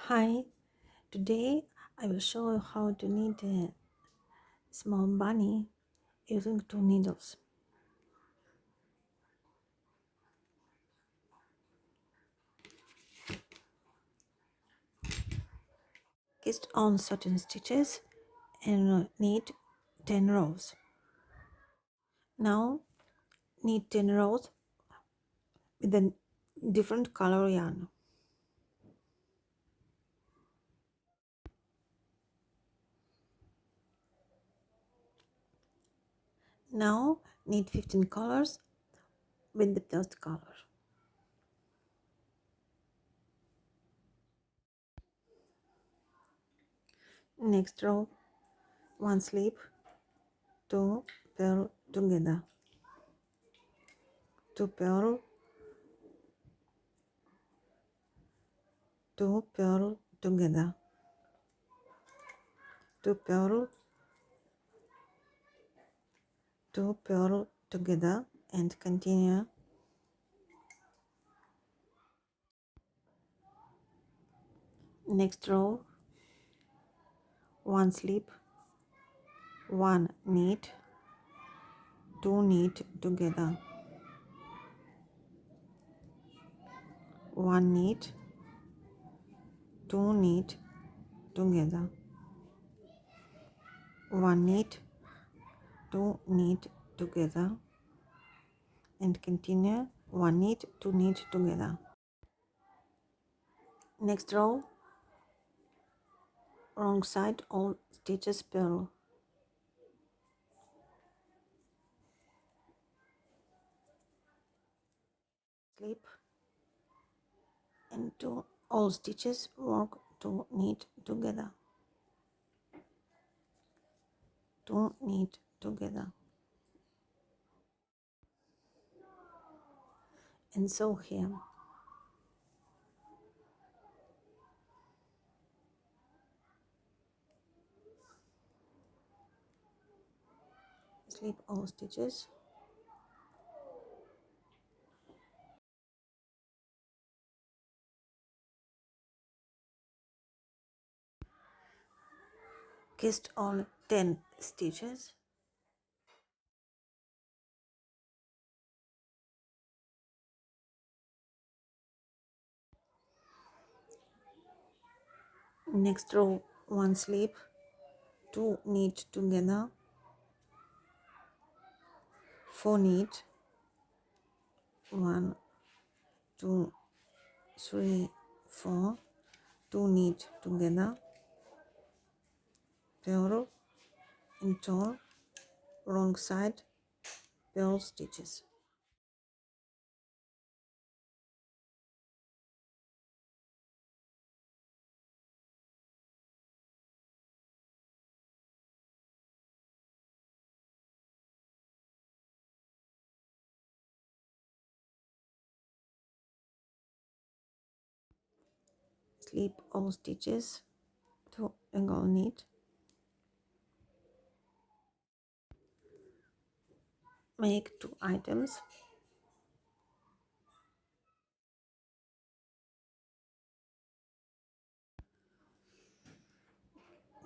Hi, today I will show you how to knit a small bunny using two needles. Cast on 13 stitches and knit 10 rows. Now knit 10 rows with a different color yarn. Now knit 15 colors with the first color. Next row, one slip, two purl together, two purl, two purl together, two purl, two purl together, and continue. Next row, one slip, one knit, two knit together, one knit, two knit together, one knit, two knit together, and continue. One knit, two knit together. Next row, wrong side, all stitches purl. Slip and two all stitches work to knit together, two knit together, and so here. Slip all stitches, cast on 10 stitches, next row, one slip, two knit together, four knit, 1 2 3 4, two knit together, purl and turn, wrong side, purl stitches. Slip all stitches to angle knit, make two items,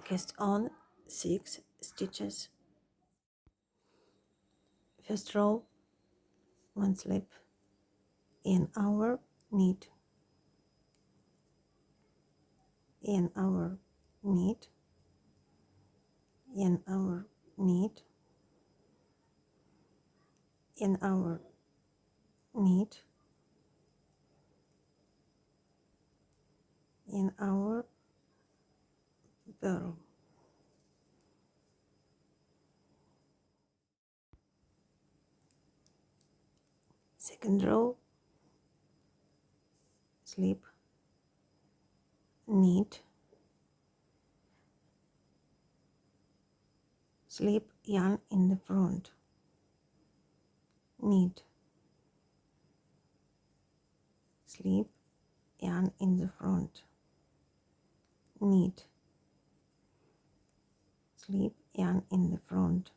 cast on 6 stitches. First row, one slip in our knit, in our knit, in our knit, in our knit, in our purl. Second row, slip, knit, slip yarn in the front, knit, slip yarn in the front, knit, slip yarn in the front,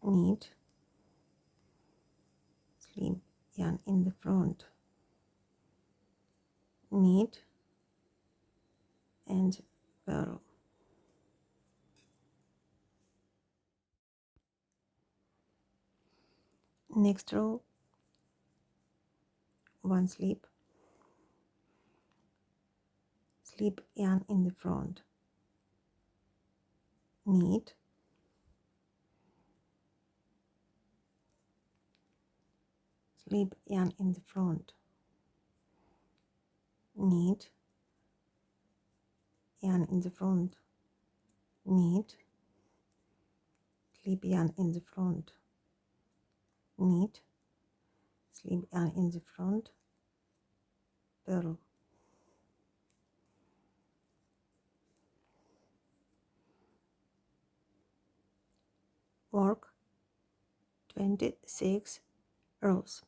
knit, slip yarn in the front, knit and purl. Next row, 1 slip yarn in the front, knit, slip yarn in the front, knit, yarn in the front, knit, slip yarn in the front, knit, slip yarn in the front, purl. Work 26 rows.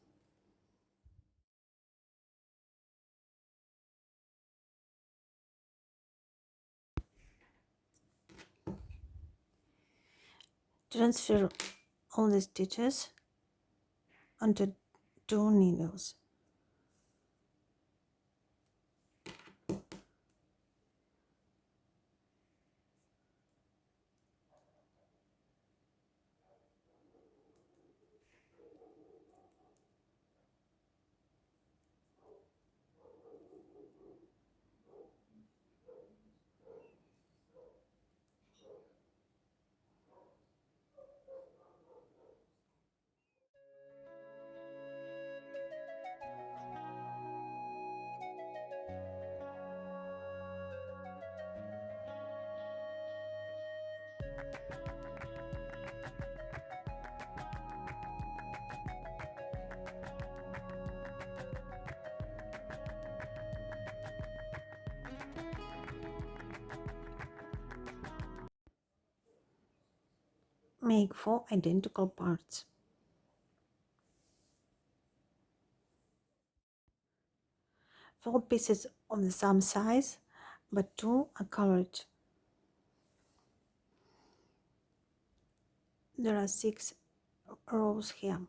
Transfer all the stitches onto 2 needles. Make 4 identical parts. 4 pieces of the same size, but 2 are colored. There are 6 rows here.